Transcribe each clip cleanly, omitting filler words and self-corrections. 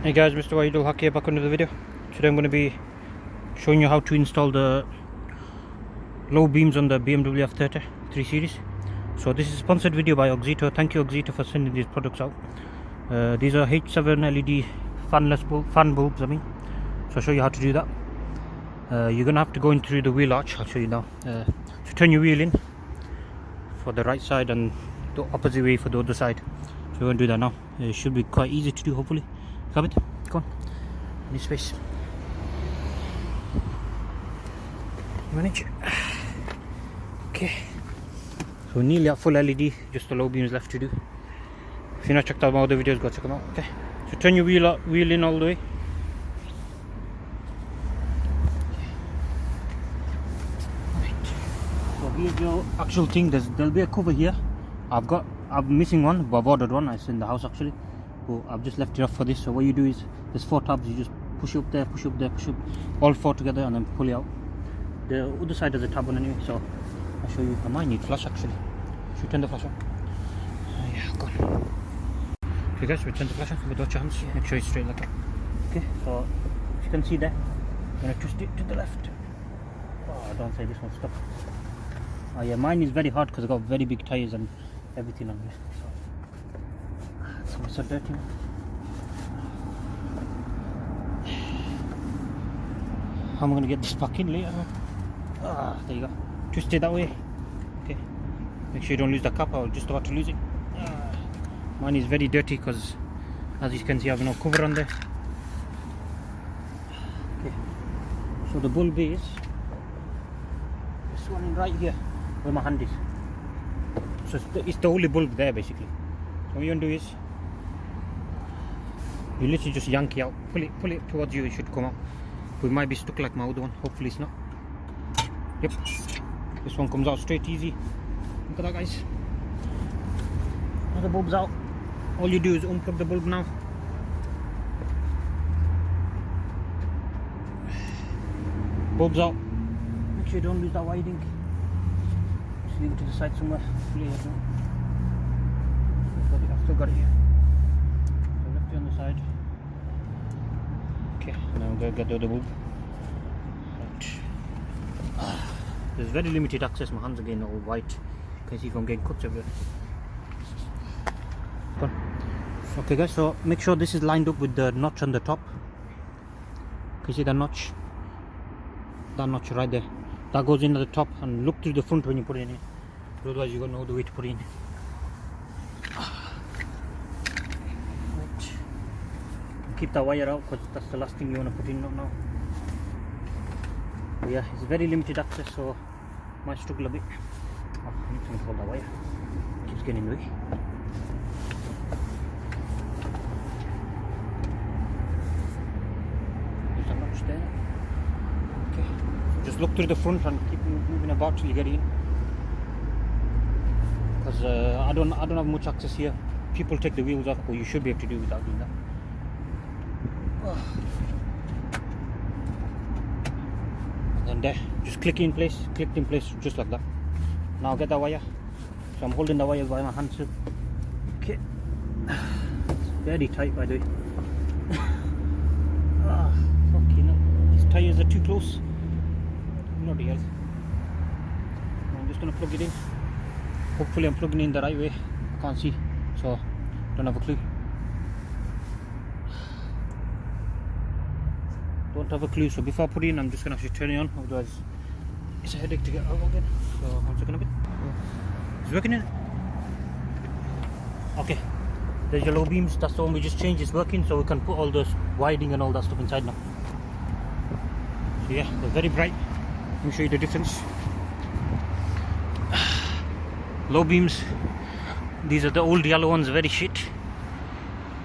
Hey guys, MrWaheedulHaque here, back on another video. Today I'm going to be showing you how to install the low beams on the BMW F30 3 Series. So this is a sponsored video by Oxito. Thank you Oxito for sending these products out. These are H7 LED fan bulbs, So I'll show you how to do that. You're going to have to go in through the wheel arch. I'll show you now. So turn your wheel in for the right side and the opposite way for the other side. So we're going to do that now. It should be quite easy to do, hopefully. Come on, any space. Manage. Okay, so nearly at full LED, just the low beams left to do. If you're not checked out my other videos, go check them out. Okay, so turn your wheel in all the way. Right. So here's your actual thing. There'll be a cover here. I'm missing one, but I've ordered one. It's in the house actually. I've just left it off for this. So what you do is, there's 4 tabs. You just push up there, push up there, push up, all 4 together, and then pull it out. The other side has a tab on anyway, so I'll show you. I might need flash actually. Should we turn the flash on? Yeah, go on. Okay guys, we turn the flash on with your hands. Make sure it's straight like that. Okay, so as you can see there, I'm going to twist it to the left. Oh, don't say this one's stuck. Oh yeah, mine is very hard because I've got very big tyres and everything on here. So it's so dirty now. How am I going to get this back in later? There you go. Twist it that way. Okay. Make sure you don't lose the cap. I was just about to lose it. Mine is very dirty because, as you can see, I have no cover on there. Okay. So the bulb is this one in right here, where my hand is. So it's the only bulb there basically. So what you want to do is, you literally just yank it out, pull it towards you. It should come out. We might be stuck like my other one. Hopefully it's not. Yep, this one comes out straight easy. Look at that guys. Now the bulb's out. All you do is unplug the bulb now. Bulb's out. Make sure you don't lose that wiring. Just leave it to the side somewhere. I've still got it here. So left it on the side. Okay, now I'm going to get the other bulb. Right. There's very limited access. My hands are getting all white. You can see if I'm getting cuts everywhere. Okay guys, so make sure this is lined up with the notch on the top. Can you see that notch? That notch right there. That goes in at the top, and look through the front when you put it in. Otherwise you got no other way to put it in. Keep the wire out because that's the last thing you want to put in now. But yeah, it's very limited access, so might struggle a bit. I need to control the wire. It keeps getting in the way. There's a notch there. Okay, so just look through the front and keep moving about till you get in. Because I don't have much access here. People take the wheels off, but you should be able to do it without doing that. And there, just clicked in place just like that. Now get the wire. So I'm holding the wire by my hand too. Okay, it's very tight by the way. Fucking hell. These tires are too close. Bloody hell. I'm just gonna plug it in. Hopefully I'm plugging in the right way. I can't see, so don't have a clue. Don't have a clue, so before I put it in, I'm just going to actually turn it on, otherwise it's a headache to get out again. So 1 second a bit. It's working in. Okay, there's your low beams. That's the one we just changed. It's working, so we can put all the wiring and all that stuff inside now. So yeah, they're very bright. Let me show you the difference. Low beams, these are the old yellow ones, very shit.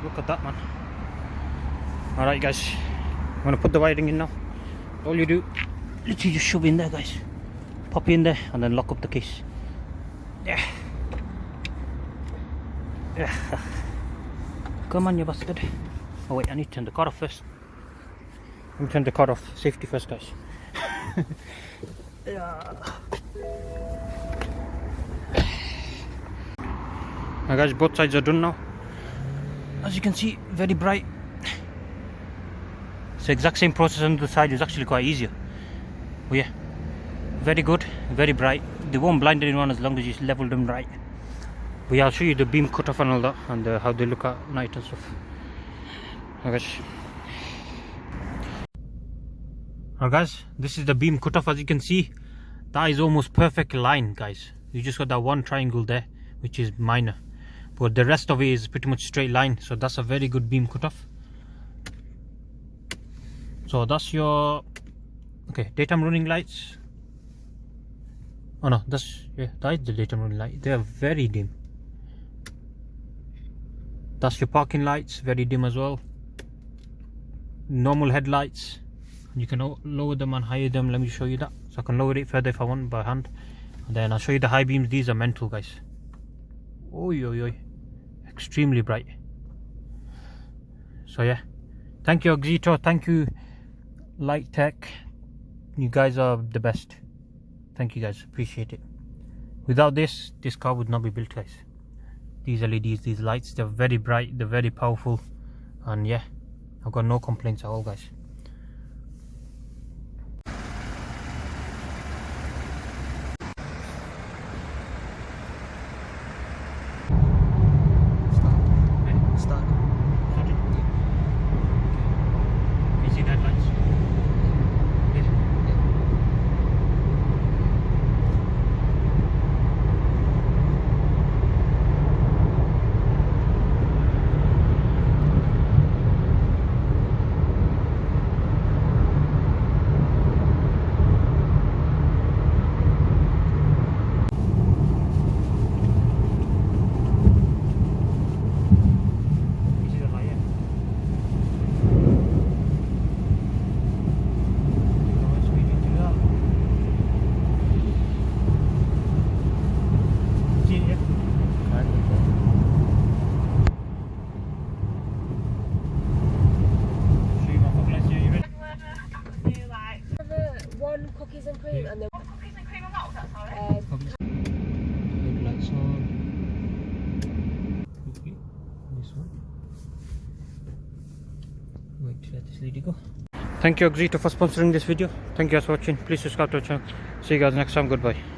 Look at that, man. Alright guys, I'm going to put the wiring in now. All you do, literally just shove in there guys. Pop in there and then lock up the case. Yeah. Come on you bastard. Oh wait, I need to turn the car off first. Let me turn the car off. Safety first guys. Yeah. Now guys, both sides are done now. As you can see, very bright. So exact same process on the side is actually quite easier. But yeah, very good, very bright. They won't blind anyone as long as you level them right. But yeah, I'll show you the beam cutoff and all that, and how they look at night and stuff. Okay. Alright guys, this is the beam cutoff. As you can see, that is almost perfect line, guys. You just got that one triangle there, which is minor, but the rest of it is pretty much straight line. So that's a very good beam cutoff. So that's your daytime running lights. Oh no, that is the daytime running light. They are very dim. That's your parking lights, very dim as well. Normal headlights, you can lower them and higher them. Let me show you that. So I can lower it further if I want by hand, and then I'll show you the high beams. These are mental, guys. Oi, extremely bright. So yeah, thank you Xito, thank you Light Tech, you guys are the best. Thank you guys, appreciate it. Without this car would not be built, guys. These LEDs, these lights, they're very bright, they're very powerful, and yeah, I've got no complaints at all, guys. Start. You see that lights? Yeah. Cookies and cream, and then Cookies and cream and what was that, sorry? Headlights on. Okay, this one. Wait, let this lady go. Thank you Xito for sponsoring this video. Thank you guys for watching. Please subscribe to our channel. See you guys next time. Goodbye.